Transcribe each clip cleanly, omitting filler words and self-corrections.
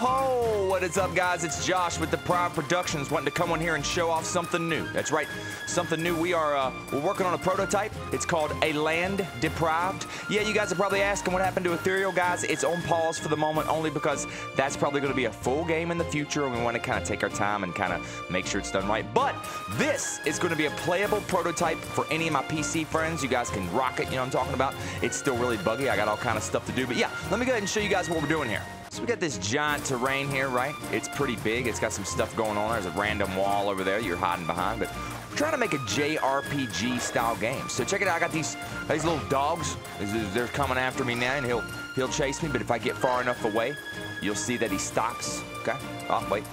Oh, what is up, guys? It's Josh with Deprived Productions, wanting to come on here and show off something new. That's right, something new. We're working on a prototype. It's called A Land Deprived. Yeah, you guys are probably asking what happened to Ethereal, guys. It's on pause for the moment, only because that's probably going to be a full game in the future, and we want to kind of take our time and kind of make sure it's done right. But this is going to be a playable prototype for any of my PC friends. You guys can rock it, you know what I'm talking about. It's still really buggy. I got all kind of stuff to do. But yeah, let me go ahead and show you guys what we're doing here. So we got this giant terrain here, right? It's pretty big. It's got some stuff going on. There's a random wall over there you're hiding behind, but we're trying to make a JRPG style game. So check it out. I got these little dogs. They're coming after me now, and he'll chase me, but if I get far enough away, you'll see that he stops. Okay? Oh, wait.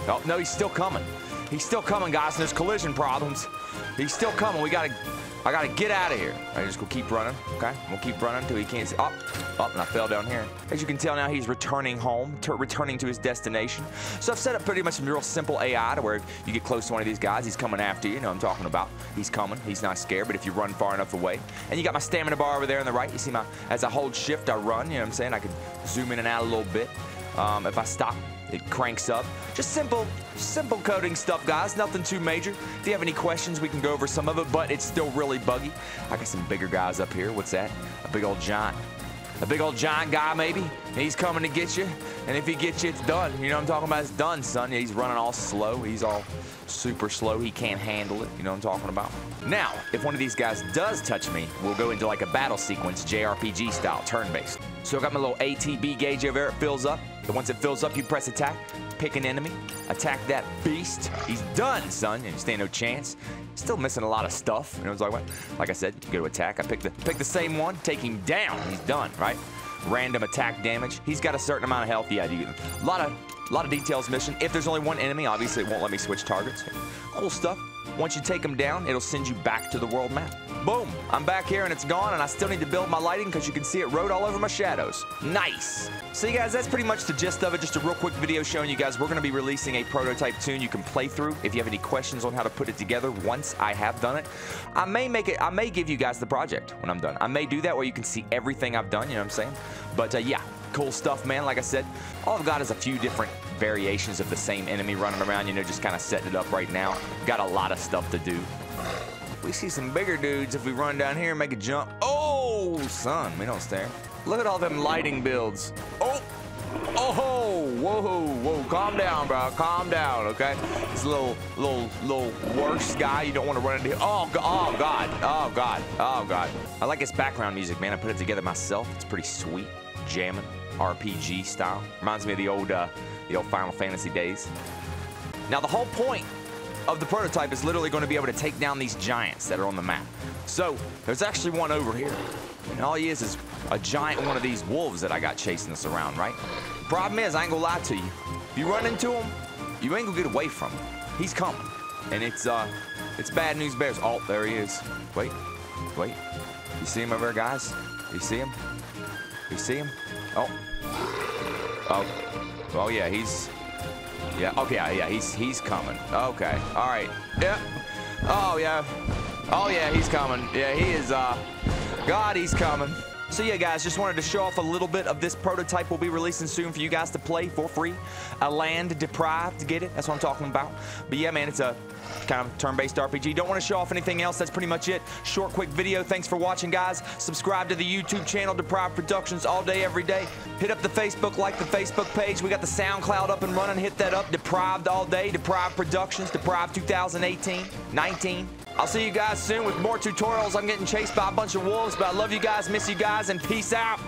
Oh, no, he's still coming. He's still coming, guys, and there's collision problems. He's still coming. I gotta get out of here. I just gonna keep running, okay? We'll keep running until he can't see. Oh, and I fell down here. As you can tell now, he's returning home, returning to his destination. So I've set up pretty much some real simple AI to where you get close to one of these guys, he's coming after you. You know what I'm talking about. He's coming. He's not scared, but if you run far enough away. And you got my stamina bar over there on the right. You see as I hold shift, I run. You know what I'm saying? I can zoom in and out a little bit. If I stop, it cranks up. Just simple coding stuff, guys. Nothing too major. If you have any questions, we can go over some of it, but it's still really buggy. I got some bigger guys up here. What's that? A big old giant. A big old giant guy, maybe. He's coming to get you. And if he gets you, it's done. You know what I'm talking about? It's done, son. He's running all slow. He's all super slow. He can't handle it. You know what I'm talking about? Now, if one of these guys does touch me, we'll go into like a battle sequence, JRPG style, turn-based. So I got my little ATB gauge over there. It fills up. And once it fills up, you press attack, pick an enemy, attack that beast. He's done, son. And you stand no chance. Still missing a lot of stuff. You know what I'm talking about? Like I said, you go to attack. I pick the same one, take him down. He's done, right? Random attack damage. He's got a certain amount of health. Yeah, a lot of details missing. If there's only one enemy, obviously it won't let me switch targets. Cool stuff. Once you take him down, it'll send you back to the world map. Boom, I'm back here and it's gone, and I still need to build my lighting because you can see it wrote all over my shadows. Nice. So you guys, that's pretty much the gist of it. Just a real quick video showing you guys we're going to be releasing a prototype tune you can play through. If you have any questions on how to put it together once I have done it, I may give you guys the project when I'm done. I may do that where you can see everything I've done, you know what I'm saying? But yeah, cool stuff, man. Like I said, all I've got is a few different variations of the same enemy running around, you know, just kind of setting it up right now. Got a lot of stuff to do. We see some bigger dudes if we run down here and make a jump. Oh, son, we don't stare. Look at all them lighting builds. Oh, whoa, calm down, bro, calm down, okay? This little worse guy you don't want to run into. Oh God. I like his background music, man. I put it together myself. It's pretty sweet, jamming, RPG style. Reminds me of the old Final Fantasy days. Now the whole point of the prototype is literally going to be able to take down these giants that are on the map. So there's actually one over here, and all he is a giant one of these wolves that I got chasing us around, right? Problem is, I ain't gonna lie to you. If you run into him, you ain't gonna get away from him. He's coming, and it's bad news bears. Oh, there he is. Wait. You see him over there, guys? You see him? Oh yeah, he's coming. Okay, all right. Yeah. Oh yeah, he's coming. Yeah, he is. God, he's coming. So yeah, guys, just wanted to show off a little bit of this prototype we'll be releasing soon for you guys to play for free. A Land Deprived, get it? That's what I'm talking about. But yeah, man, it's a kind of turn-based RPG. Don't want to show off anything else. That's pretty much it. Short, quick video. Thanks for watching, guys. Subscribe to the YouTube channel, Deprived Productions, all day, every day. Hit up the Facebook, like the Facebook page. We got the SoundCloud up and running. Hit that up. Deprived all day. Deprived Productions. Deprived 2018, 19. I'll see you guys soon with more tutorials. I'm getting chased by a bunch of wolves, but I love you guys, miss you guys, and peace out.